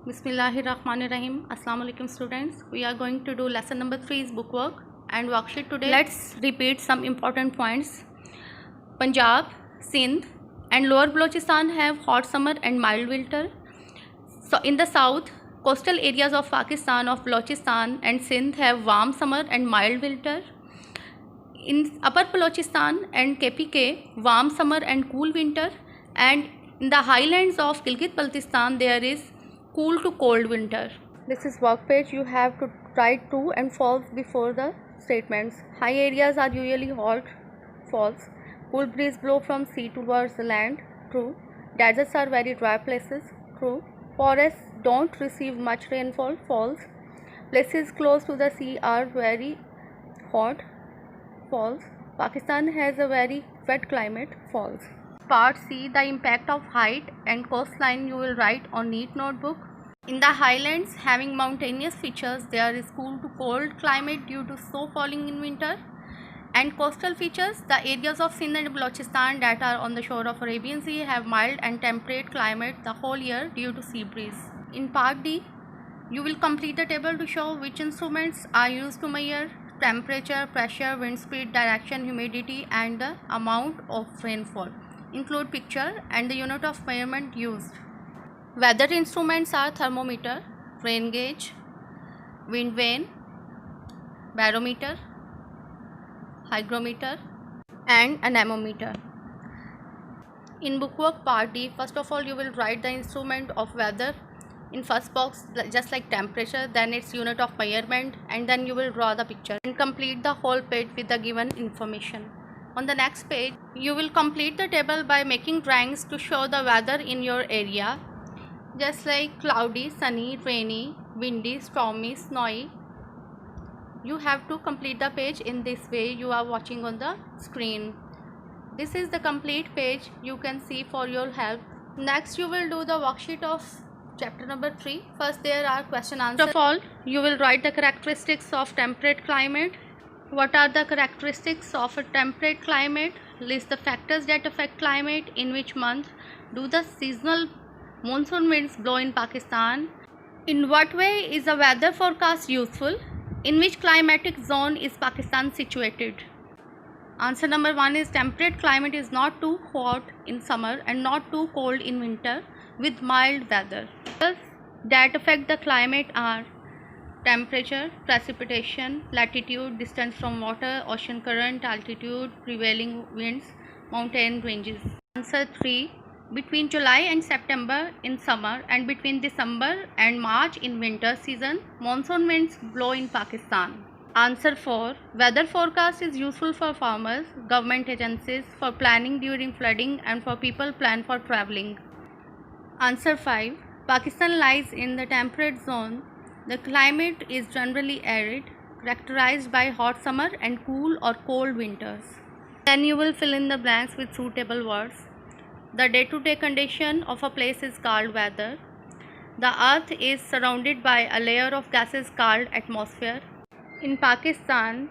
Bismillahirrahmanirrahim. Assalamu alaikum students. We are going to do lesson number 3 is bookwork and worksheet today. Let's repeat some important points. Punjab, Sindh and Lower Balochistan have hot summer and mild winter. So in the south, coastal areas of Pakistan of Balochistan and Sindh have warm summer and mild winter. In upper Balochistan and KPK, warm summer and cool winter, and in the highlands of Gilgit-Baltistan there is cool to cold winter. This is work page. You have to write true and false before the statements. High areas are usually hot. False. Cool breeze blow from sea towards the land. True. Deserts are very dry places. True. Forests don't receive much rainfall. False. Places close to the sea are very hot. False. Pakistan has a very wet climate. False. Part C, the impact of height and coastline you will write on neat notebook. In the highlands having mountainous features, there is cool to cold climate due to snow falling in winter. And coastal features, the areas of Sindh and Balochistan that are on the shore of Arabian Sea have mild and temperate climate the whole year due to sea breeze. In part D, you will complete the table to show which instruments are used to measure temperature, pressure, wind speed, direction, humidity and the amount of rainfall. Include picture and the unit of measurement used. Weather instruments are thermometer, rain gauge, wind vane, barometer, hygrometer and anemometer. In bookwork part D, first of all you will write the instrument of weather in first box just like temperature, then its unit of measurement, and then you will draw the picture and complete the whole page with the given information. On the next page, you will complete the table by making drawings to show the weather in your area, just like cloudy, sunny, rainy, windy, stormy, snowy. You have to complete the page in this way you are watching on the screen. This is the complete page you can see for your help. Next, you will do the worksheet of chapter number 3. First, there are question answers. First of all, you will write the characteristics of temperate climate. What are the characteristics of a temperate climate? List the factors that affect climate. In which month do the seasonal monsoon winds blow in Pakistan? In what way is a weather forecast useful? In which climatic zone is Pakistan situated? Answer number 1 is temperate climate is not too hot in summer and not too cold in winter with mild weather. Factors that affect the climate are temperature, precipitation, latitude, distance from water, ocean current, altitude, prevailing winds, mountain ranges. Answer 3. Between July and September in summer and between December and March in winter season, monsoon winds blow in Pakistan. Answer 4. Weather forecast is useful for farmers, government agencies, for planning during flooding and for people plan for traveling. Answer 5. Pakistan lies in the temperate zone. The climate is generally arid, characterized by hot summer and cool or cold winters. Then you will fill in the blanks with suitable words. The day-to-day condition of a place is called weather. The earth is surrounded by a layer of gases called atmosphere. In Pakistan,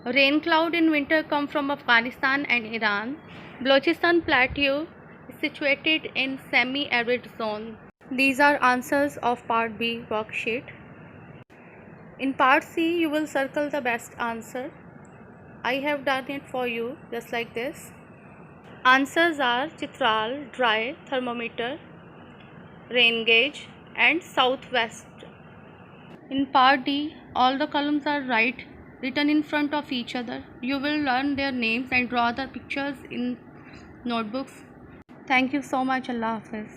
rain cloud in winter come from Afghanistan and Iran. Balochistan Plateau is situated in semi-arid zone. These are answers of part B worksheet. In part C, you will circle the best answer. I have done it for you just like this. Answers are Chitral, dry, thermometer, rain gauge and southwest. In part D, all the columns are written in front of each other. You will learn their names and draw the pictures in notebooks. Thank you so much. Allah Hafiz.